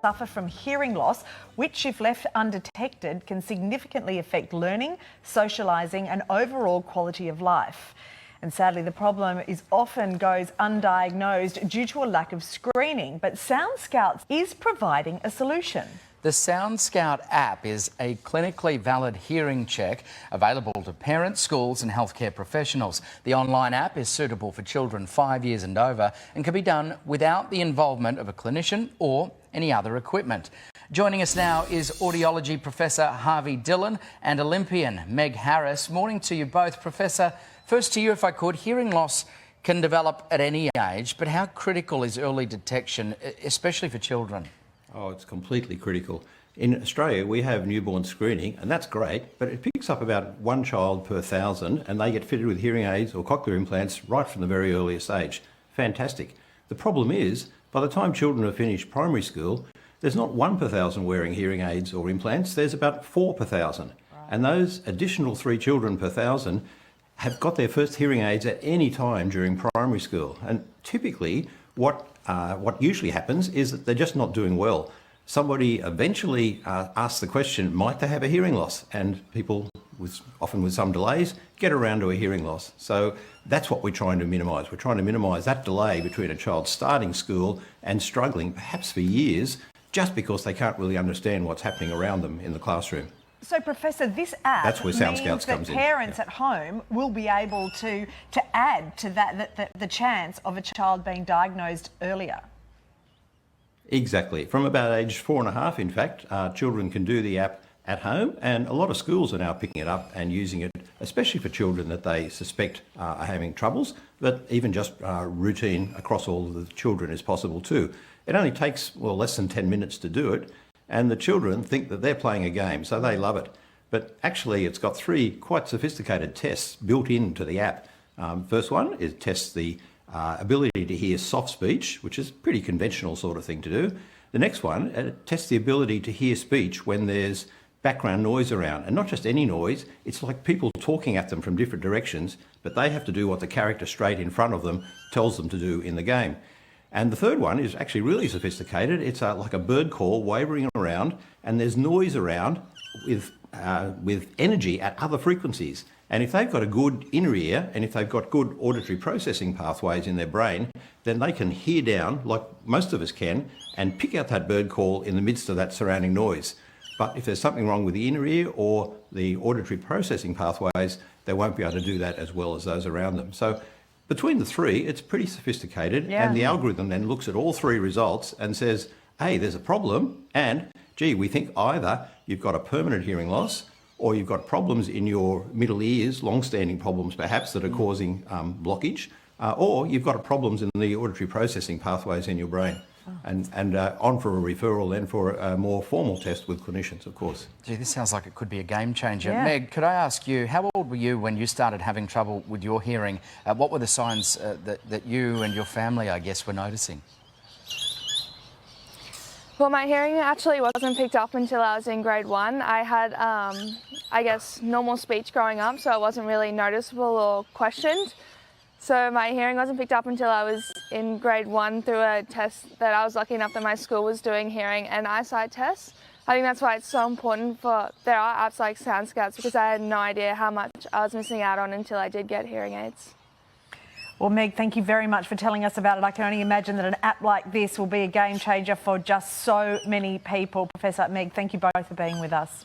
suffer from hearing loss, which, if left undetected, can significantly affect learning, socialising and overall quality of life. And sadly, the problem often goes undiagnosed due to a lack of screening, but Sound Scouts is providing a solution. The Sound Scout app is a clinically valid hearing check available to parents, schools and healthcare professionals. The online app is suitable for children 5 years and over and can be done without the involvement of a clinician or any other equipment. Joining us now is audiology Professor Harvey Dillon and Olympian Meg Harris. Morning to you both. Professor, first to you if I could. Hearing loss can develop at any age, but how critical is early detection, especially for children? Oh, it's completely critical. In Australia, we have newborn screening, and that's great, but it picks up about one child per 1,000, and they get fitted with hearing aids or cochlear implants right from the very earliest age. Fantastic. The problem is, by the time children have finished primary school, there's not 1 per 1,000 wearing hearing aids or implants, there's about 4 per 1,000. And those additional 3 children per 1,000 have got their first hearing aids at any time during primary school. And typically, what usually happens is that they're just not doing well. Somebody eventually asks the question, might they have a hearing loss? And people, often with some delays, get around to a hearing loss. So that's what we're trying to minimise. We're trying to minimise that delay between a child starting school and struggling, perhaps for years, just because they can't really understand what's happening around them in the classroom. So, Professor, this app That's where Sound Scouts means comes that in. parents at home will be able to add to that the chance of a child being diagnosed earlier. Exactly. From about age 4.5, in fact, children can do the app at home, and a lot of schools are now picking it up and using it, especially for children that they suspect are having troubles, but even just routine across all of the children is possible too. It only takes, well, less than 10 minutes to do it, and the children think that they're playing a game, so they love it. But actually, it's got 3 quite sophisticated tests built into the app. First one is tests the ability to hear soft speech, which is a pretty conventional sort of thing to do. The next one tests the ability to hear speech when there's background noise around, and not just any noise. It's like people talking at them from different directions, but they have to do what the character straight in front of them tells them to do in the game. And the third one is actually really sophisticated. It's like a bird call wavering around, and there's noise around with energy at other frequencies. And if they've got a good inner ear, and if they've got good auditory processing pathways in their brain, then they can hear down, like most of us can, and pick out that bird call in the midst of that surrounding noise. But if there's something wrong with the inner ear or the auditory processing pathways, they won't be able to do that as well as those around them. So between the 3, it's pretty sophisticated, and the algorithm then looks at all 3 results and says, hey, there's a problem, and gee, we think either you've got a permanent hearing loss or you've got problems in your middle ears, long-standing problems perhaps that are causing blockage, or you've got problems in the auditory processing pathways in your brain. And on for a referral then for a more formal test with clinicians, of course. Gee, this sounds like it could be a game changer. Yeah. Meg, could I ask you, how old were you when you started having trouble with your hearing? What were the signs that you and your family, I guess, were noticing? Well, my hearing actually wasn't picked up until I was in grade 1. I had, I guess, normal speech growing up, so it wasn't really noticeable or questioned. So my hearing wasn't picked up until I was in grade 1 through a test that I was lucky enough that my school was doing, hearing and eyesight tests. I think that's why it's so important there are apps like Sound Scouts, because I had no idea how much I was missing out on until I did get hearing aids. Well, Meg, thank you very much for telling us about it. I can only imagine that an app like this will be a game changer for just so many people. Professor Meg, thank you both for being with us.